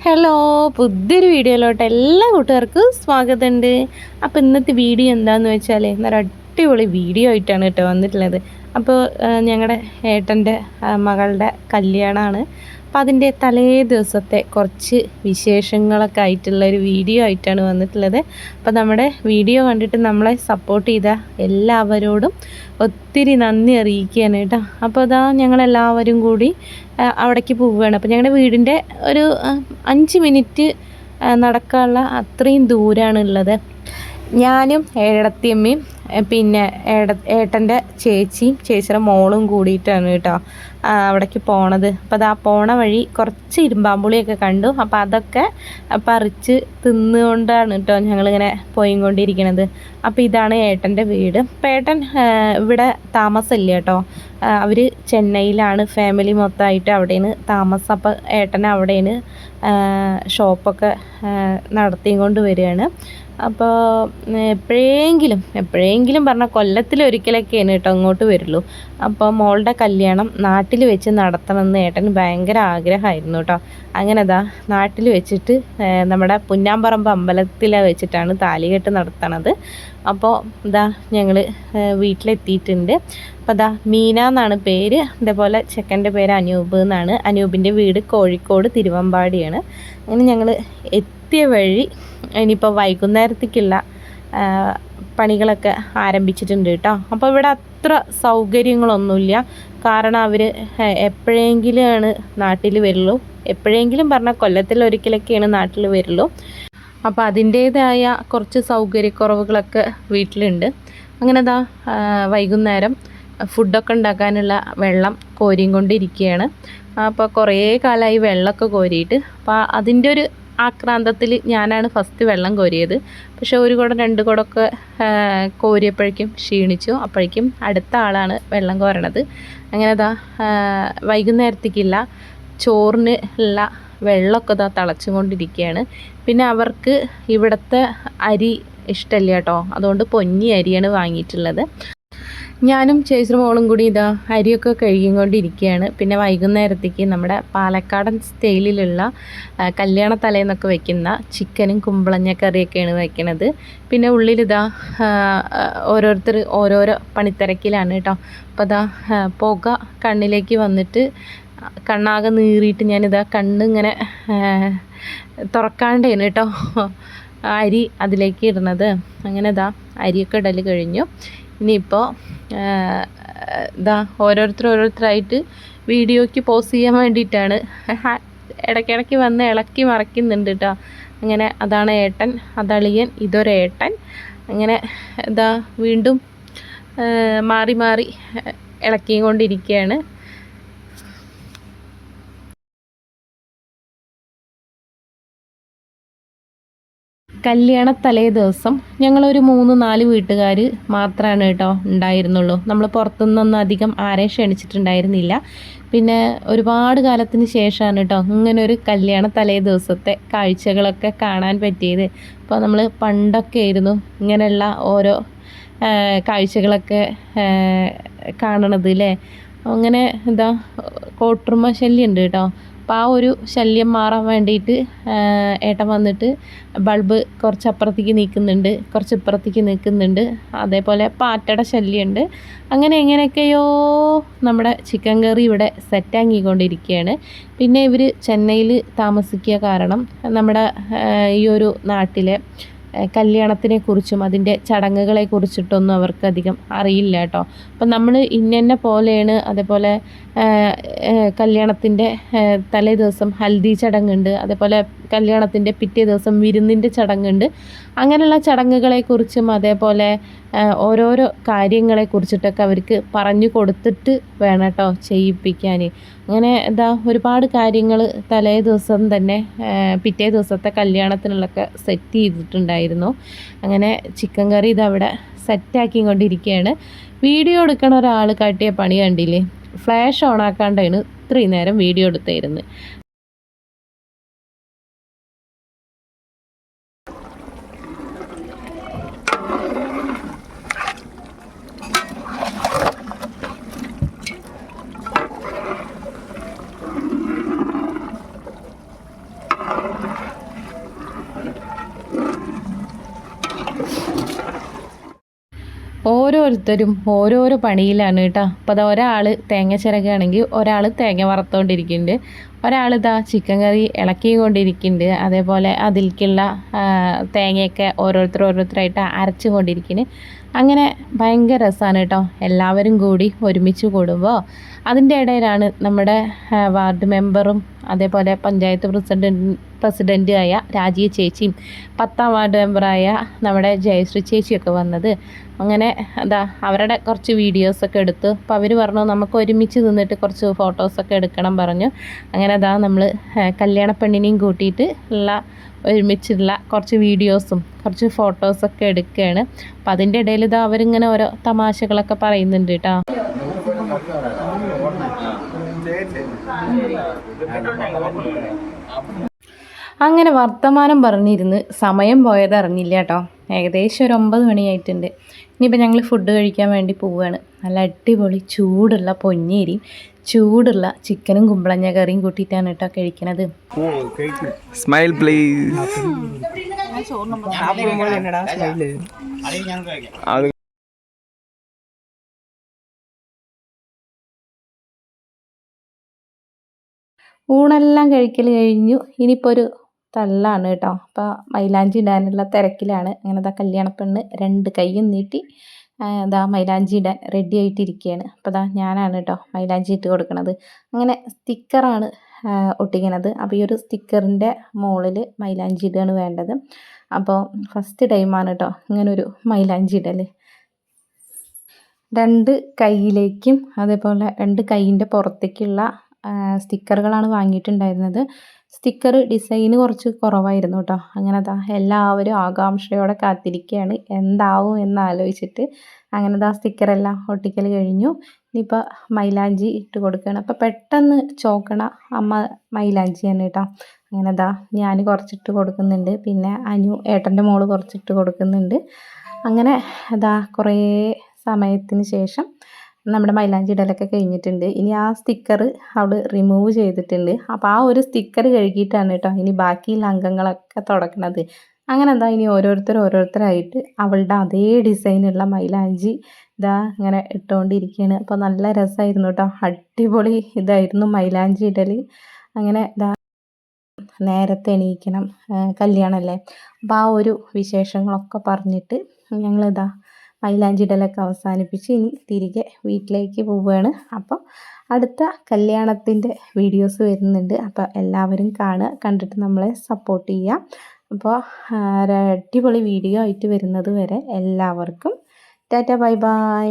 Hello, പുതിയൊരു വീഡിയോയിലോട്ട് എല്ലാ കൂട്ടുകാർക്കും സ്വാഗതമുണ്ട്. അപ്പോൾ ഇന്നത്തെ വീഡിയോ എന്താണെന്ന് വെച്ചാൽ നല്ലൊരു അടിപൊളി വീഡിയോ ആയിട്ടാണ് കേട്ടോ വന്നിട്ടുള്ളത്. അപ്പോൾ ഞങ്ങളുടെ ഏട്ടൻ്റെ മകളുടെ കല്യാണമാണ്. അപ്പോൾ അതിൻ്റെ തലേ ദിവസത്തെ കുറച്ച് വിശേഷങ്ങളൊക്കെ ആയിട്ടുള്ളൊരു വീഡിയോ ആയിട്ടാണ് വന്നിട്ടുള്ളത്. അപ്പോൾ നമ്മുടെ വീഡിയോ കണ്ടിട്ട് നമ്മളെ സപ്പോർട്ട് ചെയ്ത എല്ലാവരോടും ഒത്തിരി നന്ദി അറിയിക്കുകയാണ് കേട്ടോ. അപ്പോൾ അതാ ഞങ്ങളെല്ലാവരും കൂടി അവിടേക്ക് പോവുകയാണ്. അപ്പോൾ ഞങ്ങളുടെ വീടിൻ്റെ ഒരു 5 മിനിറ്റ് നടക്കാനുള്ള അത്രയും ദൂരമാണുള്ളത്. ഞാനും ഏടത്തിയമ്മയും പിന്നെ ഏട്ടൻ്റെ ചേച്ചിയുടെ മോളും കൂടിയിട്ടാണ് കേട്ടോ അവിടേക്ക് പോണത്. അപ്പോൾ അത് ആ പോണ വഴി കുറച്ച് ഇരുമ്പാമ്പുളിയൊക്കെ കണ്ടു. അപ്പോൾ അതൊക്കെ പറിച്ച് തിന്നുകൊണ്ടാണ് കേട്ടോ ഞങ്ങളിങ്ങനെ പോയിക്കൊണ്ടിരിക്കണത്. അപ്പോൾ ഇതാണ് ഏട്ടൻ്റെ വീട്. അപ്പോൾ ഏട്ടൻ ഇവിടെ താമസമില്ല കേട്ടോ, അവർ ചെന്നൈയിലാണ്, ഫാമിലി മൊത്തമായിട്ട് അവിടെയാണ് താമസം. അപ്പോൾ ഏട്ടൻ അവിടെയാണ് ഷോപ്പൊക്കെ നടത്തിയും കൊണ്ട് വരികയാണ്. അപ്പോൾ എപ്പോഴെങ്കിലും പറഞ്ഞാൽ കൊല്ലത്തിലൊരിക്കലൊക്കെയാണ് കേട്ടോ അങ്ങോട്ട് വരുള്ളൂ. അപ്പോൾ മോളുടെ കല്യാണം നാട്ടിൽ വെച്ച് നടത്തണമെന്ന് ഏട്ടന് ഭയങ്കര ആഗ്രഹമായിരുന്നു കേട്ടോ. അങ്ങനെ അതാ നാട്ടിൽ വെച്ചിട്ട് നമ്മുടെ പുന്നാമ്പറമ്പ് അമ്പലത്തിൽ വെച്ചിട്ടാണ് താലികെട്ട് നടത്തണത്. അപ്പോൾ ഇതാ ഞങ്ങൾ വീട്ടിലെത്തിയിട്ടുണ്ട്. അപ്പോൾ അതാ മീന എന്നാണ് പേര്, അതേപോലെ ചെക്കൻ്റെ പേര് അനൂപ് എന്നാണ്. അനൂപിൻ്റെ വീട് കോഴിക്കോട് തിരുവമ്പാടിയാണ്. അങ്ങനെ ഞങ്ങൾ എത്തിയ വഴി ഇനിയിപ്പോൾ വൈകുന്നേരത്തേക്കുള്ള പണികളൊക്കെ ആരംഭിച്ചിട്ടുണ്ട് കേട്ടോ. അപ്പോൾ ഇവിടെ അത്ര സൗകര്യങ്ങളൊന്നുമില്ല, കാരണം അവർ എപ്പോഴെങ്കിലുമാണ് നാട്ടിൽ വരുള്ളൂ. എപ്പോഴെങ്കിലും പറഞ്ഞാൽ കൊല്ലത്തിലൊരിക്കലൊക്കെയാണ് നാട്ടിൽ വരുള്ളൂ. അപ്പോൾ അതിൻ്റേതായ കുറച്ച് സൗകര്യക്കുറവുകളൊക്കെ വീട്ടിലുണ്ട്. അങ്ങനെ ദാ വൈകുന്നേരം ഫുഡൊക്കെ ഉണ്ടാക്കാനുള്ള വെള്ളം കോരിയും കൊണ്ടിരിക്കുകയാണ്. അപ്പോൾ കുറേ കാലമായി വെള്ളമൊക്കെ കോരിയിട്ട്, അപ്പോൾ അതിൻ്റെ ഒരു ആക്രാന്തത്തിൽ ഞാനാണ് ഫസ്റ്റ് വെള്ളം കോരിയത്. പക്ഷേ ഒരു കുടം 2 കുടമൊക്കെ കോരിയപ്പോഴേക്കും ക്ഷീണിച്ചു. അപ്പോഴേക്കും അടുത്ത ആളാണ് വെള്ളം കോരണത്. അങ്ങനെ ദാ വൈകുന്നേരത്തേക്കില്ല ചോറിന് ഉള്ള വെള്ളമൊക്കെ ദാ തിളച്ചും കൊണ്ടിരിക്കുകയാണ്. പിന്നെ അവർക്ക് ഇവിടുത്തെ അരി ഇഷ്ടമല്ല കേട്ടോ, അതുകൊണ്ട് പൊന്നി അരിയാണ് വാങ്ങിയിട്ടുള്ളത്. ഞാനും ചേച്ചിയുടെ മോളും കൂടി ഇതാ അരിയൊക്കെ കഴുകിക്കൊണ്ടിരിക്കുകയാണ്. പിന്നെ വൈകുന്നേരത്തേക്ക് നമ്മുടെ പാലക്കാടൻ സ്റ്റൈലിലുള്ള കല്യാണ തലേന്നൊക്കെ വെക്കുന്ന ചിക്കനും കുമ്പളങ്ങ കറിയൊക്കെയാണ് വയ്ക്കുന്നത്. പിന്നെ ഉള്ളിലിതാ ഓരോരുത്തർ ഓരോരോ പണിത്തിരക്കിലാണ് കേട്ടോ. അപ്പോൾ അതാ പുക കണ്ണിലേക്ക് വന്നിട്ട് കണ്ണാകെ നീറിയിട്ട് ഞാനിതാ കണ്ണിങ്ങനെ തുറക്കാണ്ടേന് കേട്ടോ അരി അതിലേക്ക് ഇടുന്നത്. അങ്ങനെ ഇതാ അരിയൊക്കെ ഇടൽ കഴിഞ്ഞു. ഇനിയിപ്പോൾ ഇതാ ഓരോരുത്തരായിട്ട് വീഡിയോയ്ക്ക് പോസ്റ്റ് ചെയ്യാൻ വേണ്ടിയിട്ടാണ് ഇടയ്ക്കിടയ്ക്ക് വന്ന് ഇളക്കി മറിക്കുന്നുണ്ട് കേട്ടോ. അങ്ങനെ അതാണ് ഏട്ടൻ, അതളിയൻ, ഇതൊരേട്ടൻ. അങ്ങനെ ഇതാ വീണ്ടും മാറി ഇളക്കിയും കൊണ്ടിരിക്കുകയാണ്. കല്യാണ തലേ ദിവസം ഞങ്ങളൊരു 3-4 വീട്ടുകാർ മാത്രമാണ് കേട്ടോ ഉണ്ടായിരുന്നുള്ളൂ. നമ്മൾ പുറത്തുനിന്നൊന്നും അധികം ആരെയും ക്ഷണിച്ചിട്ടുണ്ടായിരുന്നില്ല. പിന്നെ ഒരുപാട് കാലത്തിന് ശേഷമാണ് കേട്ടോ ഇങ്ങനൊരു കല്യാണ തലേ ദിവസത്തെ കാഴ്ചകളൊക്കെ കാണാൻ പറ്റിയത്. അപ്പോൾ നമ്മൾ പണ്ടൊക്കെ ആയിരുന്നു ഇങ്ങനെയുള്ള ഓരോ കാഴ്ചകളൊക്കെ കാണണത് അല്ലേ. അങ്ങനെ എന്താ കോട്ടുറുമ ശല്യം ഉണ്ട് കേട്ടോ. അപ്പോൾ ആ ഒരു ശല്യം മാറാൻ വേണ്ടിയിട്ട് ഏട്ടൻ വന്നിട്ട് ബൾബ് കുറച്ച് അപ്പുറത്തേക്ക് നീക്കുന്നുണ്ട്, കുറച്ച് ഇപ്പുറത്തേക്ക് നിൽക്കുന്നുണ്ട്. അതേപോലെ പാറ്റയുടെ ശല്യമുണ്ട്. അങ്ങനെ എങ്ങനെയൊക്കെയോ നമ്മുടെ ചിക്കൻ കറി ഇവിടെ സെറ്റാക്കിക്കൊണ്ടിരിക്കുകയാണ്. പിന്നെ ഇവർ ചെന്നൈയിൽ താമസിക്കുക കാരണം നമ്മുടെ ഈ ഒരു നാട്ടിലെ കല്യാണത്തിനെക്കുറിച്ചും അതിൻ്റെ ചടങ്ങുകളെക്കുറിച്ചിട്ടൊന്നും അവർക്കധികം അറിയില്ല കേട്ടോ. അപ്പം നമ്മൾ ഇന്ന പോലെയാണ്. അതേപോലെ കല്യാണത്തിൻ്റെ തലേ ദിവസം ഹൽദി ചടങ്ങുണ്ട്, അതേപോലെ കല്യാണത്തിൻ്റെ പിറ്റേ ദിവസം വിരുന്നിൻ്റെ ചടങ്ങുണ്ട്. അങ്ങനെയുള്ള ചടങ്ങുകളെക്കുറിച്ചും അതേപോലെ ഓരോരോ കാര്യങ്ങളെക്കുറിച്ചിട്ടൊക്കെ അവർക്ക് പറഞ്ഞു കൊടുത്തിട്ട് വേണം കേട്ടോ ചെയ്യിപ്പിക്കാൻ. അങ്ങനെ എന്താ ഒരുപാട് കാര്യങ്ങൾ തലേ ദിവസം തന്നെ പിറ്റേ ദിവസത്തെ കല്യാണത്തിനുള്ളൊക്കെ സെറ്റ് ചെയ്തിട്ടുണ്ടായിരുന്നു. അങ്ങനെ ചിക്കൻ കറി ഇതവിടെ സെറ്റാക്കിക്കൊണ്ടിരിക്കുകയാണ്. വീഡിയോ എടുക്കണ ഒരാൾ കാട്ടിയ പണി കണ്ടില്ലേ, ഫ്ലാഷ് ഓൺ ആക്കാണ്ടാണ് ഇത്രയും നേരം വീഡിയോ എടുത്തായിരുന്നു. ഓരോരുത്തരും ഓരോരോ പണിയിലാണ് കേട്ടോ. അപ്പോൾ അത് ഒരാൾ തേങ്ങ ചിരകുകയാണെങ്കിൽ ഒരാൾ തേങ്ങ വറുത്തുകൊണ്ടിരിക്കുന്നുണ്ട്, ഒരാൾ ഇതാ ചിക്കൻ കറി ഇളക്കിക്കൊണ്ടിരിക്കുന്നുണ്ട്, അതേപോലെ അതിലേക്കുള്ള തേങ്ങയൊക്കെ ഓരോരുത്തരായിട്ട് അരച്ചു കൊണ്ടിരിക്കുന്നു. അങ്ങനെ ഭയങ്കര രസമാണ് കേട്ടോ. എല്ലാവരും കൂടി ഒരുമിച്ച് കൂടുമ്പോൾ അതിൻ്റെ ഇടയിലാണ് നമ്മുടെ വാർഡ് മെമ്പറും അതേപോലെ പഞ്ചായത്ത് പ്രസിഡൻ്റായ രാജീവ് ചേച്ചിയും 10ാം വാർഡ് മെമ്പറായ നമ്മുടെ ജയശ്രീ ചേച്ചിയൊക്കെ വന്നത്. അങ്ങനെ അവരുടെ കുറച്ച് വീഡിയോസൊക്കെ എടുത്തു. അപ്പോൾ അവർ പറഞ്ഞു നമുക്ക് ഒരുമിച്ച് നിന്നിട്ട് കുറച്ച് ഫോട്ടോസൊക്കെ എടുക്കണം പറഞ്ഞു. അങ്ങനെ നമ്മൾ കല്യാണ പെണ്ണിനെയും കൂട്ടിയിട്ട് ഒരുമിച്ചുള്ള കുറച്ച് വീഡിയോസും കുറച്ച് ഫോട്ടോസൊക്കെ എടുക്കുകയാണ്. അപ്പം അതിൻ്റെ ഇടയിൽ അവരിങ്ങനെ ഓരോ തമാശകളൊക്കെ പറയുന്നുണ്ട് കേട്ടോ. അങ്ങനെ വർത്തമാനം പറഞ്ഞിരുന്ന് സമയം പോയത് അറിഞ്ഞില്ല കേട്ടോ. ഏകദേശം ഒരു 9 മണിയായിട്ടുണ്ട്. ഇനിയിപ്പോൾ ഞങ്ങൾ ഫുഡ് കഴിക്കാൻ വേണ്ടി പോവുകയാണ്. നല്ല അടിപൊളി ചൂടുള്ള പൊന്നേരിയും ചൂടുള്ള ചിക്കനും കുമ്പളങ്ങ കറിയും കൂട്ടിയിട്ടാണ് കേട്ടോ കഴിക്കണത്. Smile please. ഊണെല്ലാം കഴിക്കൽ കഴിഞ്ഞു. ഇനിയിപ്പോൾ ഒരു തല്ലാണ് കേട്ടോ. അപ്പോൾ മൈലാഞ്ചി ഇടാനുള്ള തിരക്കിലാണ്. അങ്ങനെ കല്യാണപ്പെണ്ണ് 2 കൈയും നീട്ടി മൈലാഞ്ചി ഇടാൻ റെഡി ആയിട്ടിരിക്കുകയാണ്. അപ്പോൾ ഞാനാണ് കേട്ടോ മൈലാഞ്ചി ഇട്ട് കൊടുക്കണത്. അങ്ങനെ സ്റ്റിക്കറാണ് ഒട്ടിക്കണത്. അപ്പോൾ ഈ ഒരു സ്റ്റിക്കറിൻ്റെ മുകളിൽ മൈലാഞ്ചി ഇടുകയാണ് വേണ്ടത്. അപ്പോൾ ഫസ്റ്റ് ടൈമാണ് കേട്ടോ ഇങ്ങനൊരു മൈലാഞ്ചി ഇടൽ. 2 കൈയിലേക്കും അതേപോലെ 2 കൈയിൻ്റെ പുറത്തേക്കുള്ള സ്റ്റിക്കറുകളാണ് വാങ്ങിയിട്ടുണ്ടായിരുന്നത്. സ്റ്റിക്കർ ഡിസൈന് കുറച്ച് കുറവായിരുന്നു കേട്ടോ. അങ്ങനെ എല്ലാവരും ആകാംക്ഷയോടെ കാത്തിരിക്കുകയാണ് എന്താവും എന്നാലോചിച്ചിട്ട്. അങ്ങനെ സ്റ്റിക്കറെല്ലാം ഒട്ടിക്കൽ കഴിഞ്ഞു. ഇനിയിപ്പോൾ മൈലാഞ്ചി ഇട്ട് കൊടുക്കുകയാണ്. അപ്പോൾ പെട്ടെന്ന് ചോക്കണ മൈലാഞ്ചിയാണ് കേട്ടോ. അങ്ങനെ ഞാൻ കുറച്ചിട്ട് കൊടുക്കുന്നുണ്ട്, പിന്നെ ഏട്ടൻ്റെ മോള് കുറച്ചിട്ട് കൊടുക്കുന്നുണ്ട്. അങ്ങനെ കുറേ സമയത്തിന് ശേഷം നമ്മുടെ മൈലാഞ്ചി ഇടലൊക്കെ കഴിഞ്ഞിട്ടുണ്ട്. ഇനി ആ സ്റ്റിക്കർ അവൾ റിമൂവ് ചെയ്തിട്ടുണ്ട്. അപ്പോൾ ആ ഒരു സ്റ്റിക്കർ കഴുകിയിട്ടാണ് കേട്ടോ ഇനി ബാക്കിയുള്ള അംഗങ്ങളൊക്കെ തുടക്കണത്. അങ്ങനെ ഇനി ഓരോരുത്തരായിട്ട് അവളുടെ അതേ ഡിസൈനുള്ള മൈലാഞ്ചി ഇങ്ങനെ ഇട്ടുകൊണ്ടിരിക്കുകയാണ്. അപ്പോൾ നല്ല രസമായിരുന്നു കേട്ടോ. അടിപൊളി ഇതായിരുന്നു മൈലാഞ്ചി ഇടൽ. അങ്ങനെ നേരത്തെ എണീക്കണം, കല്യാണമല്ലേ. അപ്പോൾ ആ ഒരു വിശേഷങ്ങളൊക്കെ പറഞ്ഞിട്ട് ഞങ്ങൾ മൈലാഞ്ചി ഇടലൊക്കെ അവസാനിപ്പിച്ച് ഇനി തിരികെ വീട്ടിലേക്ക് പോവുകയാണ്. അപ്പോൾ അടുത്ത കല്യാണത്തിൻ്റെ വീഡിയോസ് വരുന്നുണ്ട്. അപ്പോൾ എല്ലാവരും കാണുക, കണ്ടിട്ട് നമ്മളെ സപ്പോർട്ട് ചെയ്യുക. അപ്പോൾ അടിപൊളി വീഡിയോ ആയിട്ട് വരുന്നത് വരെ എല്ലാവർക്കും ടാറ്റ ബൈ ബൈ.